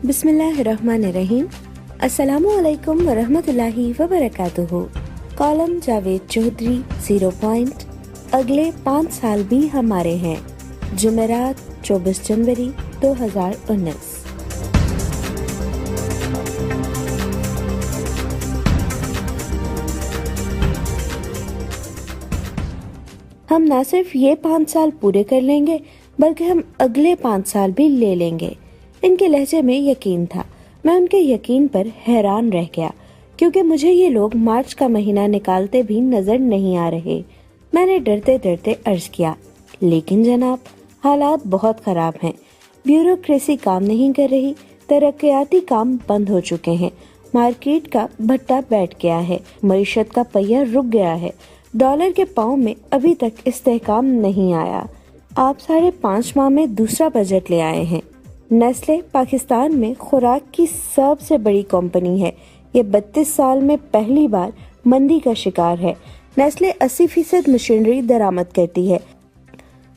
بسم اللہ الرحمن الرحیم۔ السلام علیکم ورحمۃ اللہ وبرکاتہ۔ Column Javed Chaudhry 0 point. اگلے 5 سال بھی ہمارے ہیں۔ جمعرات 24 جنوری 2019۔ ہم نہ صرف یہ 5 سال پورے کر لیں گے بلکہ ہم اگلے 5 سال بھی لے لیں گے۔ ان کے لہجے میں یقین تھا۔ میں ان کے یقین پر حیران رہ گیا کیونکہ مجھے یہ لوگ مارچ کا مہینہ نکالتے بھی نظر نہیں آ رہے۔ میں نے ڈرتے ڈرتے عرض کیا، لیکن جناب حالات بہت خراب ہیں۔ بیوروکریسی کام نہیں کر رہی، ترقیاتی کام بند ہو چکے ہیں، مارکیٹ کا بھٹا بیٹھ گیا ہے، معیشت کا پہیہ رک گیا ہے، ڈالر کے پاؤں میں ابھی تک استحکام نہیں آیا۔ آپ 5.5 ماہ میں دوسرا بجٹ لے آئے ہیں۔ نیسلے پاکستان میں خوراک کی سب سے بڑی کمپنی ہے۔ یہ 32 سال میں پہلی بار مندی کا شکار ہے۔ نیسلے 80% مشینری درآمد کرتی ہے۔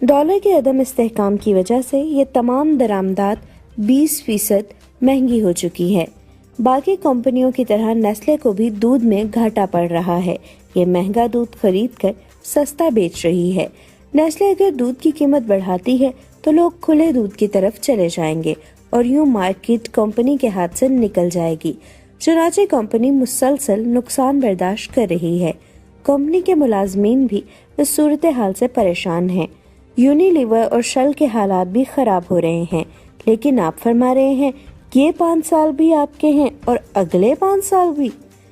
ڈالر کے عدم استحکام کی وجہ سے یہ تمام درآمدات 20% مہنگی ہو چکی ہے۔ باقی کمپنیوں کی طرح نیسلے کو بھی دودھ میں گھاٹا پڑ رہا ہے۔ یہ مہنگا دودھ خرید کر سستا بیچ رہی ہے۔ نیسلے اگر دودھ کی قیمت بڑھاتی ہے تو لوگ کھلے دودھ کی طرف چلے جائیں گے اور یوں مارکیٹ کمپنی کے ہاتھ سے نکل جائے گی۔ چنانچہ کمپنی مسلسل نقصان برداشت کر رہی ہے۔ کمپنی کے ملازمین بھی اس صورتحال سے پریشان ہیں۔ یونیلیور اور شل کے حالات بھی خراب ہو رہے ہیں، لیکن آپ فرما رہے ہیں یہ 5 سال بھی آپ کے ہیں اور اگلے 5 سال بھی۔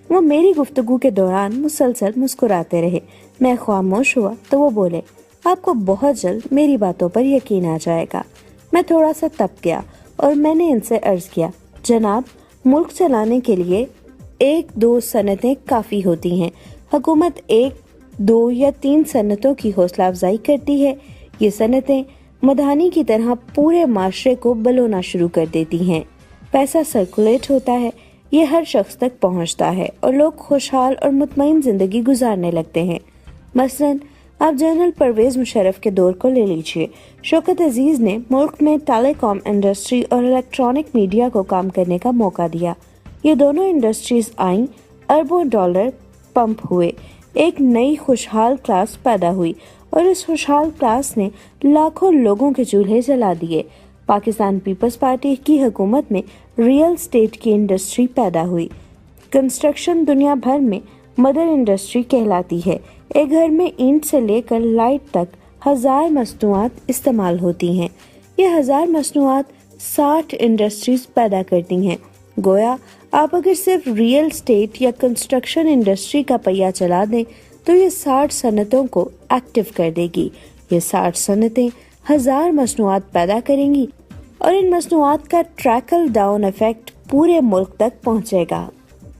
وہ میری گفتگو کے دوران مسلسل مسکراتے رہے۔ میں خاموش ہوا تو وہ بولے، آپ کو بہت جلد میری باتوں پر یقین آ جائے گا۔ میں تھوڑا سا تپ گیا اور میں نے ان سے عرض کیا، جناب ملک چلانے کے لیے 1-2 صنعتیں کافی ہوتی ہیں۔ حکومت 1, 2 یا 3 صنعتوں کی حوصلہ افزائی کرتی ہے۔ یہ صنعتیں مدھانی کی طرح پورے معاشرے کو بلونا شروع کر دیتی ہیں۔ پیسہ سرکولیٹ ہوتا ہے، یہ ہر شخص تک پہنچتا ہے اور لوگ خوشحال اور مطمئن زندگی گزارنے لگتے ہیں۔ مثلاً آپ جنرل پرویز مشرف کے دور کو لے لیجئے۔ شوکت عزیز نے ملک میں ٹیلی کام انڈسٹری اور الیکٹرانک میڈیا کو کام کرنے کا موقع دیا۔ یہ دونوں انڈسٹریز آئیں، اربوں ڈالر پمپ ہوئے، ایک نئی خوشحال کلاس پیدا ہوئی اور اس خوشحال کلاس نے لاکھوں لوگوں کے چولہے جلا دیے۔ پاکستان پیپلز پارٹی کی حکومت میں ریئل اسٹیٹ کی انڈسٹری پیدا ہوئی۔ کنسٹرکشن دنیا بھر میں مدر انڈسٹری کہلاتی ہے۔ ایک گھر میں اینٹ سے لے کر لائٹ تک 1000 مصنوعات استعمال ہوتی ہیں۔ یہ 1000 مصنوعات 60 انڈسٹریز پیدا کرتی ہیں۔ گویا آپ اگر صرف ریئل اسٹیٹ یا کنسٹرکشن انڈسٹری کا پہیہ چلا دیں تو یہ 60 صنعتوں کو ایکٹیو کر دے گی۔ یہ 60 صنعتیں 1000 مصنوعات پیدا کریں گی اور ان مصنوعات کا ٹریکل ڈاؤن ایفیکٹ پورے ملک تک پہنچے گا۔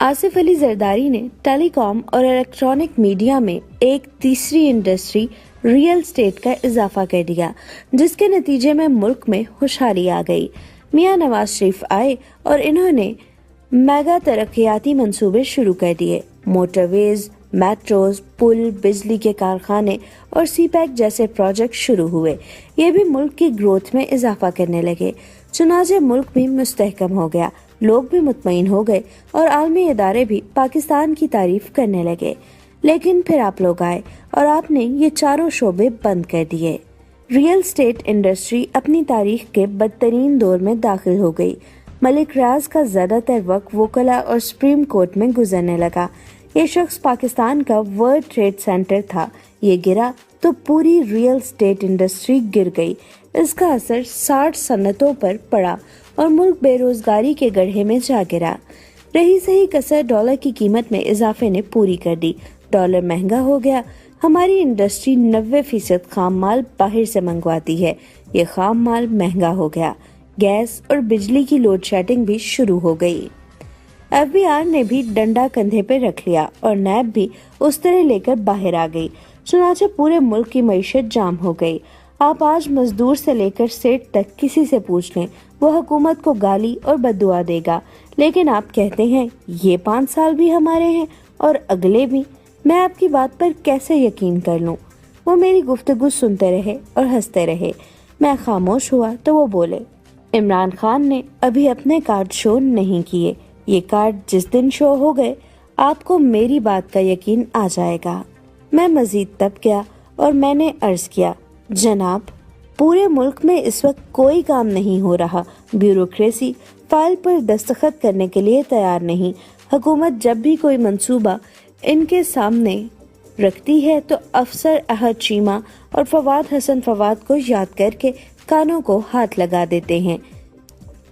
آصف علی زرداری نے ٹیلی کام اور الیکٹرانک میڈیا میں ایک تیسری انڈسٹری ریئل اسٹیٹ کا اضافہ کر دیا، جس کے نتیجے میں ملک میں خوشحالی آ گئی۔ میاں نواز شریف آئے اور انہوں نے میگا ترقیاتی منصوبے شروع کر دیے۔ موٹر ویز، میٹروز، پل، بجلی کے کارخانے اور سی پیک جیسے پروجیکٹ شروع ہوئے۔ یہ بھی ملک کی گروتھ میں اضافہ کرنے لگے۔ چنانچہ ملک بھی مستحکم ہو گیا، لوگ بھی مطمئن ہو گئے اور عالمی ادارے بھی پاکستان کی تعریف کرنے لگے۔ لیکن پھر آپ لوگ آئے اور آپ نے یہ چاروں شعبے بند کر دیے۔ ریئل اسٹیٹ انڈسٹری اپنی تاریخ کے بدترین دور میں داخل ہو گئی۔ ملک ریاض کا زیادہ تر وقت وکلا اور سپریم کورٹ میں گزرنے لگا۔ یہ شخص پاکستان کا ورلڈ ٹریڈ سینٹر تھا۔ یہ گرا تو پوری ریئل اسٹیٹ انڈسٹری گر گئی۔ اس کا اثر 60 صنعتوں پر پڑا اور ملک بے روزگاری کے گڑھے میں جا گرا۔ رہی صحیح کسر ڈالر کی قیمت میں اضافے نے پوری کر دی۔ ڈالر مہنگا ہو گیا۔ ہماری انڈسٹری 90% خام مال باہر سے منگواتی ہے۔ یہ خام مال مہنگا ہو گیا۔ گیس اور بجلی کی لوڈ شیڈنگ بھی شروع ہو گئی۔ FBR نے بھی ڈنڈا کندھے پہ رکھ لیا اور نیب بھی اس طرح لے کر باہر آ گئی۔ چنانچہ پورے ملک کی معیشت جام ہو گئی۔ آپ آج مزدور سے لے کر سیٹ تک کسی سے پوچھ لیں، وہ حکومت کو گالی اور بددعا دے گا۔ لیکن آپ کہتے ہیں یہ 5 سال بھی ہمارے ہیں اور اگلے بھی۔ میں آپ کی بات پر کیسے یقین کر لوں؟ وہ میری گفتگو سنتے رہے اور ہنستے رہے۔ میں خاموش ہوا تو وہ بولے، इमरान खान ने अभी अपने कार्ड शो नहीं किए। ये कार्ड जिस दिन शो हो गए आपको मेरी बात का यकीन आ जाएगा। मैं मजीद तब गया और मैंने अर्ज किया, जनाब पूरे मुल्क में इस वक्त कोई काम नहीं हो रहा, ब्यूरोक्रेसी फाइल पर दस्तखत करने के लिए तैयार नहीं। हुकूमत जब भी कोई मंसूबा इनके सामने रखती है तो अफसर अहद चीमा और फवाद हसन फवाद को याद करके कानों को हाथ लगा देते हैं।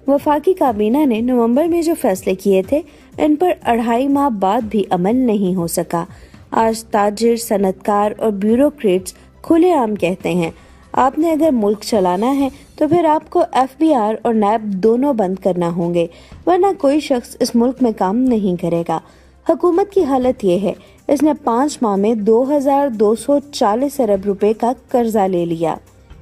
वफाकी काबीना ने नवंबर में जो फैसले किए थे इन पर 2.5 माह बाद भी अमल नहीं हो सका। आज ताजिर, सनतकार और ब्यूरोक्रेट्स खुलेआम कहते हैं आपने अगर मुल्क चलाना है तो फिर आपको FBR और नैब दोनों बंद करना होंगे, वरना कोई शख्स इस मुल्क में काम नहीं करेगा। हुकूमत की हालत ये है, इसने 5 माह में 2240 अरब रुपए का कर्जा ले लिया।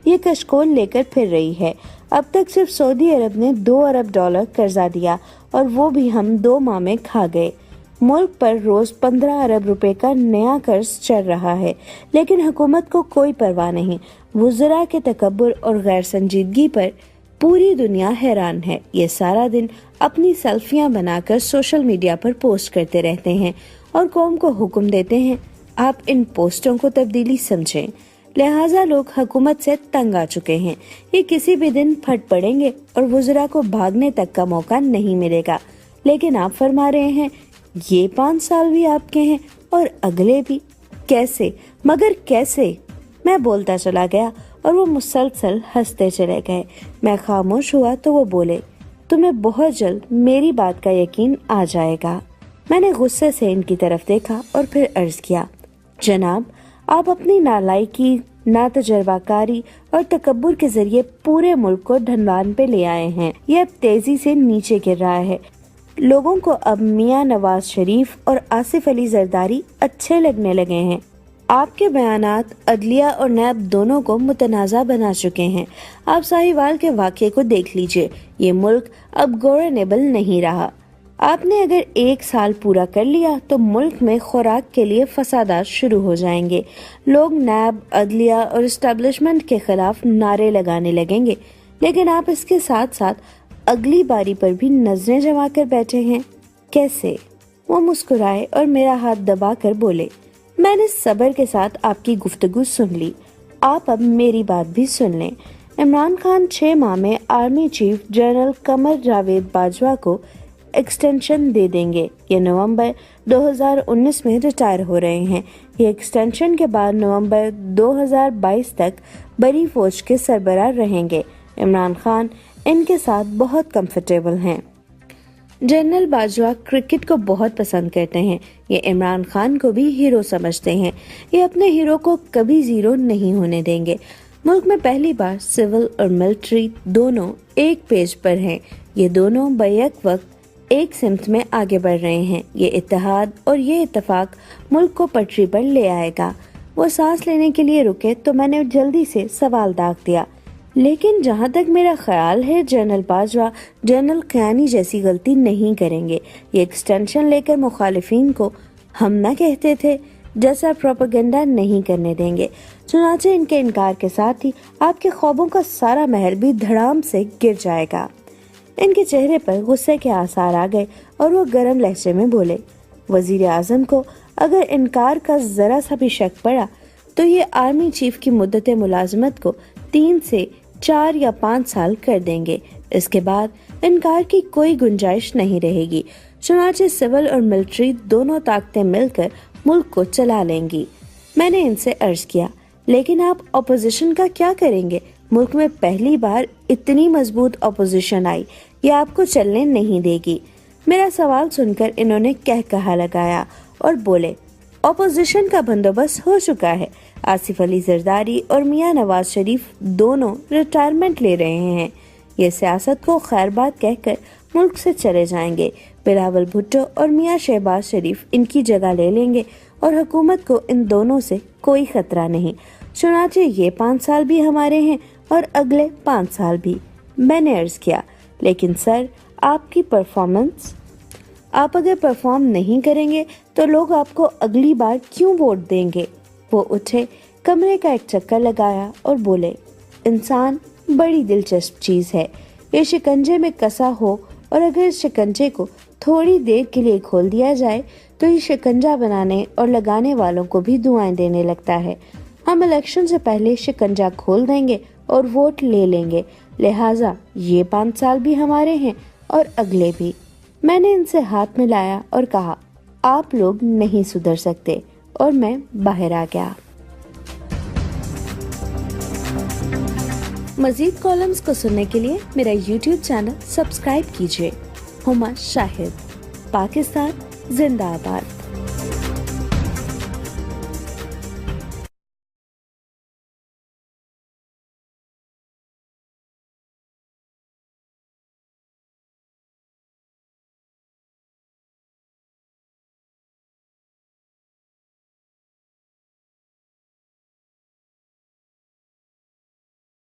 ये कशकोल लेकर फिर रही है। अब तक सिर्फ सऊदी अरब ने 2 अरब डॉलर कर्जा दिया और वो भी हम 2 माह में खा गए। मुल्क पर रोज 15 अरब रुपए का नया कर्ज चल रहा है, लेकिन हुकूमत को कोई परवाह नहीं। वुज़रा के तकब्बुर और गैर संजीदगी पर पूरी दुनिया हैरान है। ये सारा दिन अपनी सेल्फियां बनाकर सोशल मीडिया पर पोस्ट करते रहते हैं और कौम को हुक्म देते हैं आप इन पोस्टों को तब्दीली समझें। लिहाजा लोग हुकूमत से तंग आ चुके हैं। ये किसी भी दिन फट पड़ेंगे और वुज़रा को भागने तक का मौका नहीं मिलेगा। लेकिन आप फरमा रहे हैं ये 5 साल भी आपके हैं और अगले भी। कैसे, मगर कैसे? मैं बोलता चला गया और वो मुसलसल हंसते चले गए। मैं खामोश हुआ तो वो बोले, तुम्हें बहुत जल्द मेरी बात का यकीन आ जाएगा। मैंने गुस्से से इनकी तरफ देखा और फिर अर्ज किया, जनाब आप अपनी नालायकी, नातजर्बाकारी और तकब्बुर के जरिए पूरे मुल्क को ढलान पे ले आए हैं। ये अब तेजी से नीचे गिर रहा है। लोगों को अब मियां नवाज शरीफ और आसिफ अली जरदारी अच्छे लगने लगे हैं। आपके बयानात अदलिया और नैब दोनों को मुतनाज़ा बना चुके हैं। आप साहिवाल के वाक़े को देख लीजिए, ये मुल्क अब गवर्नेबल नहीं रहा। आपने अगर 1 साल पूरा कर लिया तो मुल्क में खुराक के लिए फसादात शुरू हो जाएंगे। लोग नैब, अदलिया और इस्टेब्लिशमेंट के खिलाफ नारे लगाने लगेंगे, लेकिन आप इसके साथ साथ अगली बारी पर भी नजरें जमा कर बैठे हैं। कैसे? वो मुस्कुराए और मेरा हाथ दबाकर बोले, मैंने सब्र के साथ आपकी गुफ्तगू सुन ली, आप अब मेरी बात भी सुन लें। इमरान खान 6 माह में army chief general Qamar Javed Bajwa को एक्सटेंशन दे देंगे। ये नवंबर 2019 में रिटायर हो रहे हैं। ये एक्सटेंशन के बाद नवंबर 2022 तक बड़ी फौज के सरबराह रहेंगे। इमरान खान इनके साथ बहुत कंफर्टेबल हैं। जनरल बाजवा क्रिकेट को बहुत पसंद करते हैं। ये इमरान खान को भी हीरो समझते हैं। ये अपने हीरो को कभी जीरो नहीं होने देंगे। मुल्क में पहली बार सिविल और मिलिट्री दोनों एक पेज पर हैं। ये दोनों बैक वक्त एक सिमत में आगे बढ़ रहे हैं। ये इत्तेहाद और ये इत्तेफाक मुल्क को पटरी पर ले आएगा। वो सांस लेने के लिए रुके तो मैंने जल्दी से सवाल दाग दिया, लेकिन जहाँ तक मेरा ख्याल है जनरल बाजवा जनरल क़यानी जैसी गलती नहीं करेंगे। ये एक्सटेंशन लेकर मुखालिफिन को हम ना कहते थे जैसा प्रोपेगेंडा नहीं करने देंगे। चुनाचे इनके इनकार के साथ ही आपके ख्वाबों का सारा महल भी धड़ाम से गिर जाएगा। इनके चेहरे पर गुस्से के आसार आ गए और वो गर्म लहजे में बोले, वजीर आजम को अगर इनकार का जरा सा भी शक पड़ा तो ये आर्मी चीफ की मुद्दत मुलाजमत को 3 से 4 या 5 साल कर देंगे। इसके बाद इनकार की कोई गुंजाइश नहीं रहेगी। चुनाचे सिविल और मिलिट्री दोनों ताकतें मिलकर मुल्क को चला लेंगी। मैंने इनसे अर्ज किया, लेकिन आप अपोजिशन का क्या करेंगे? मुल्क में पहली बार इतनी मजबूत अपोजिशन आई, ये आपको चलने नहीं देगी। मेरा सवाल सुनकर इन्होंने कहा लगाया और बोले, अपोजिशन का बंदोबस्त हो चुका है। आसिफ अली जरदारी और मियां नवाज शरीफ दोनों रिटायरमेंट ले रहे हैं। ये सियासत को खैरबाद कहकर मुल्क से चले जाएंगे। बिलावल भुट्टो और मियां शहबाज शरीफ इनकी जगह ले लेंगे और हुकूमत को इन दोनों से कोई खतरा नहीं। चुनाचे ये 5 साल भी हमारे हैं और अगले 5 साल भी। मैंने अर्ज किया, लेकिन सर आपकी परफॉर्मेंस, आप अगर परफॉर्म नहीं करेंगे तो लोग आपको अगली बार क्यों वोट देंगे? वो उठे, कमरे का एक चक्कर लगाया और बोले, इंसान बड़ी दिलचस्प चीज है। ये शिकंजे में कसा हो और अगर इस शिकंजे को थोड़ी देर के लिए खोल दिया जाए तो ये शिकंजा बनाने और लगाने वालों को भी दुआएं देने लगता है। हम इलेक्शन से पहले शिकंजा खोल देंगे और वोट ले लेंगे, लिहाजा ये 5 साल भी हमारे हैं और अगले भी। मैंने इनसे हाथ मिलाया और कहा, आप लोग नहीं सुधर सकते, और मैं बाहर आ गया। मजीद कॉलम्स को सुनने के लिए मेरा YouTube चैनल सब्सक्राइब कीजिए। हुमा शाहिद, पाकिस्तान जिंदाबाद।